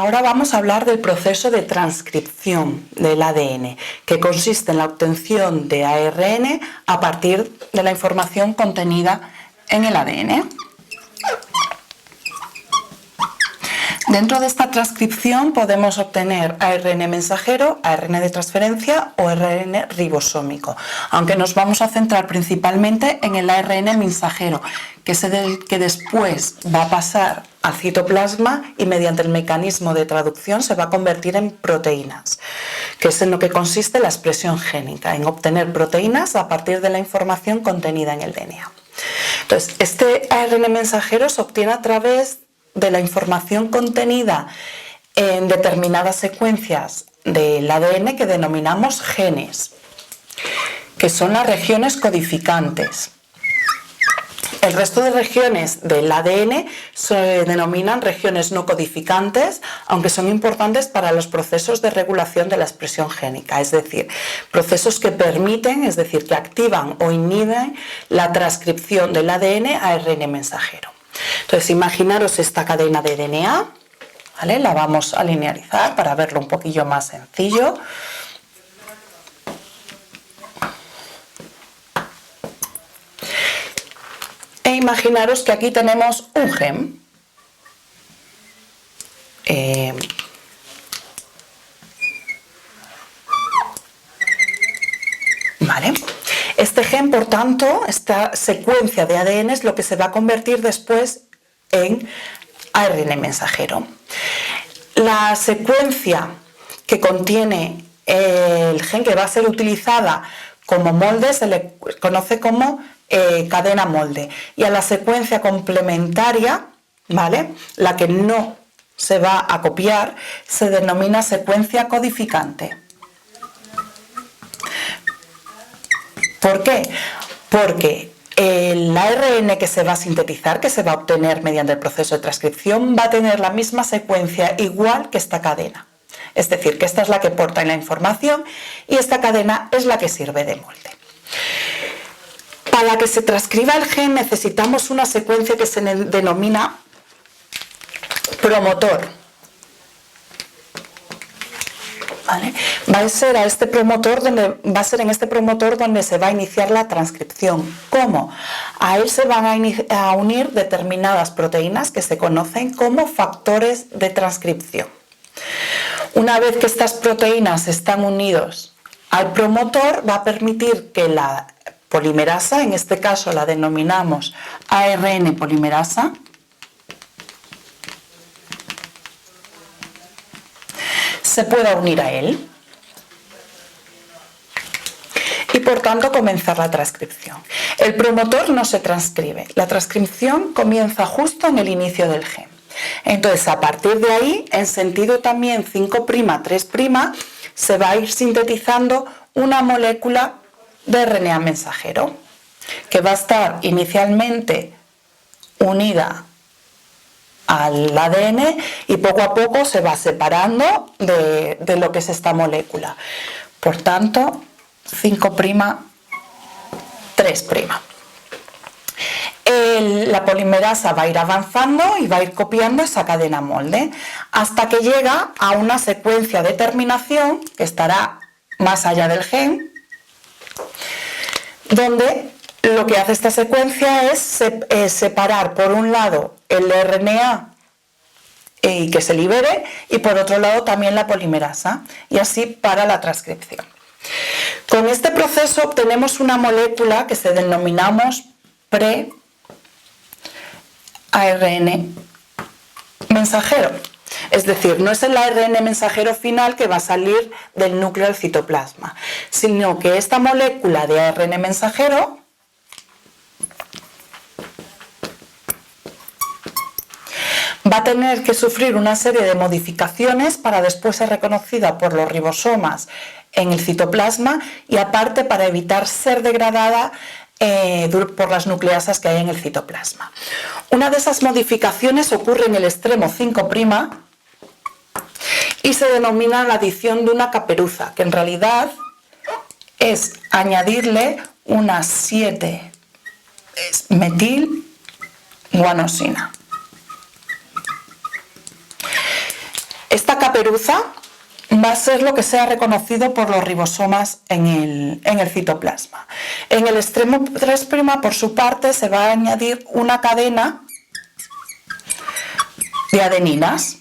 Ahora vamos a hablar del proceso de transcripción del ADN, que consiste en la obtención de ARN a partir de la información contenida en el ADN. Dentro de esta transcripción podemos obtener ARN mensajero, ARN de transferencia o ARN ribosómico, aunque nos vamos a centrar principalmente en el ARN mensajero, que es el que después va a pasar al citoplasma y mediante el mecanismo de traducción se va a convertir en proteínas, que es en lo que consiste la expresión génica, en obtener proteínas a partir de la información contenida en el DNA. Entonces, este ARN mensajero se obtiene a través de la información contenida en determinadas secuencias del ADN que denominamos genes, que son las regiones codificantes. El resto de regiones del ADN se denominan regiones no codificantes, aunque son importantes para los procesos de regulación de la expresión génica, es decir, procesos que permiten, es decir, que activan o inhiben la transcripción del ADN a ARN mensajero. Entonces, imaginaros esta cadena de DNA, ¿vale? La vamos a linearizar para verlo un poquillo más sencillo. E imaginaros que aquí tenemos un gen. ¿Vale? Este gen, por tanto, esta secuencia de ADN es lo que se va a convertir después en ARN mensajero. La secuencia que contiene el gen que va a ser utilizada como molde se le conoce como cadena molde, y a la secuencia complementaria, ¿vale?, la que no se va a copiar, se denomina secuencia codificante. ¿Por qué? Porque el ARN que se va a sintetizar, que se va a obtener mediante el proceso de transcripción, va a tener la misma secuencia igual que esta cadena. Es decir, que esta es la que porta la información y esta cadena es la que sirve de molde. Para que se transcriba el gen necesitamos una secuencia que se denomina promotor. ¿Vale? Va a ser en este promotor donde se va a iniciar la transcripción. ¿Cómo? A él se van a unir determinadas proteínas que se conocen como factores de transcripción. Una vez que estas proteínas están unidos al promotor, va a permitir que la polimerasa, en este caso la denominamos ARN polimerasa, se pueda unir a él y por tanto comenzar la transcripción. El promotor no se transcribe, la transcripción comienza justo en el inicio del gen. Entonces, a partir de ahí, en sentido también 5', 3', se va a ir sintetizando una molécula de RNA mensajero que va a estar inicialmente unida al ADN y poco a poco se va separando de lo que es esta molécula. Por tanto, 5', 3'. La polimerasa va a ir avanzando y va a ir copiando esa cadena molde hasta que llega a una secuencia de terminación que estará más allá del gen, donde lo que hace esta secuencia es separar por un lado el RNA y que se libere, y por otro lado también la polimerasa, y así para la transcripción. Con este proceso obtenemos una molécula que se denominamos pre-ARN mensajero. Es decir, no es el ARN mensajero final que va a salir del núcleo del citoplasma, sino que esta molécula de ARN mensajero va a tener que sufrir una serie de modificaciones para después ser reconocida por los ribosomas en el citoplasma y aparte para evitar ser degradada por las nucleasas que hay en el citoplasma. Una de esas modificaciones ocurre en el extremo 5' y se denomina la adición de una caperuza, que en realidad es añadirle una 7-metilguanosina. Esta caperuza va a ser lo que sea reconocido por los ribosomas en el citoplasma. En el extremo 3', por su parte, se va a añadir una cadena de adeninas,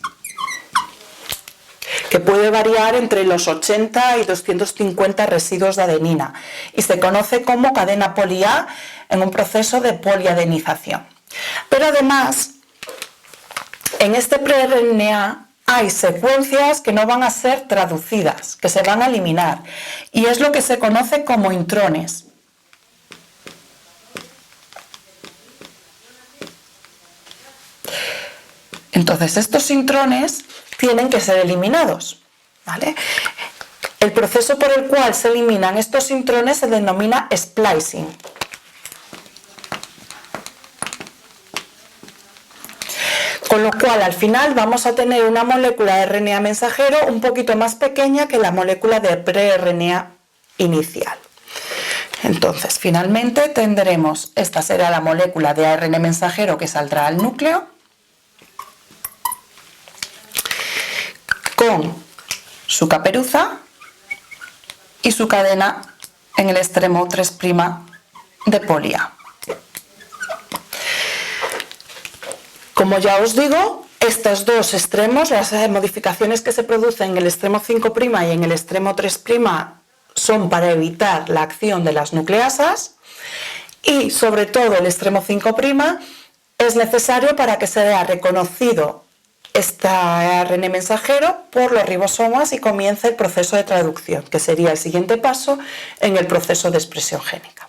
que puede variar entre los 80 y 250 residuos de adenina, y se conoce como cadena poli-A en un proceso de poliadenización. Pero además, en este pre-RNA hay secuencias que no van a ser traducidas, que se van a eliminar, y es lo que se conoce como intrones. Entonces, estos intrones tienen que ser eliminados, ¿vale? El proceso por el cual se eliminan estos intrones se denomina splicing. Con lo cual, al final, vamos a tener una molécula de RNA mensajero un poquito más pequeña que la molécula de pre-RNA inicial. Entonces, finalmente tendremos, esta será la molécula de ARN mensajero que saldrá al núcleo, con su caperuza y su cadena en el extremo 3' de poli-A. Como ya os digo, estos dos extremos, las modificaciones que se producen en el extremo 5' y en el extremo 3' son para evitar la acción de las nucleasas, y sobre todo el extremo 5' es necesario para que sea reconocido este ARN mensajero por los ribosomas y comience el proceso de traducción, que sería el siguiente paso en el proceso de expresión génica.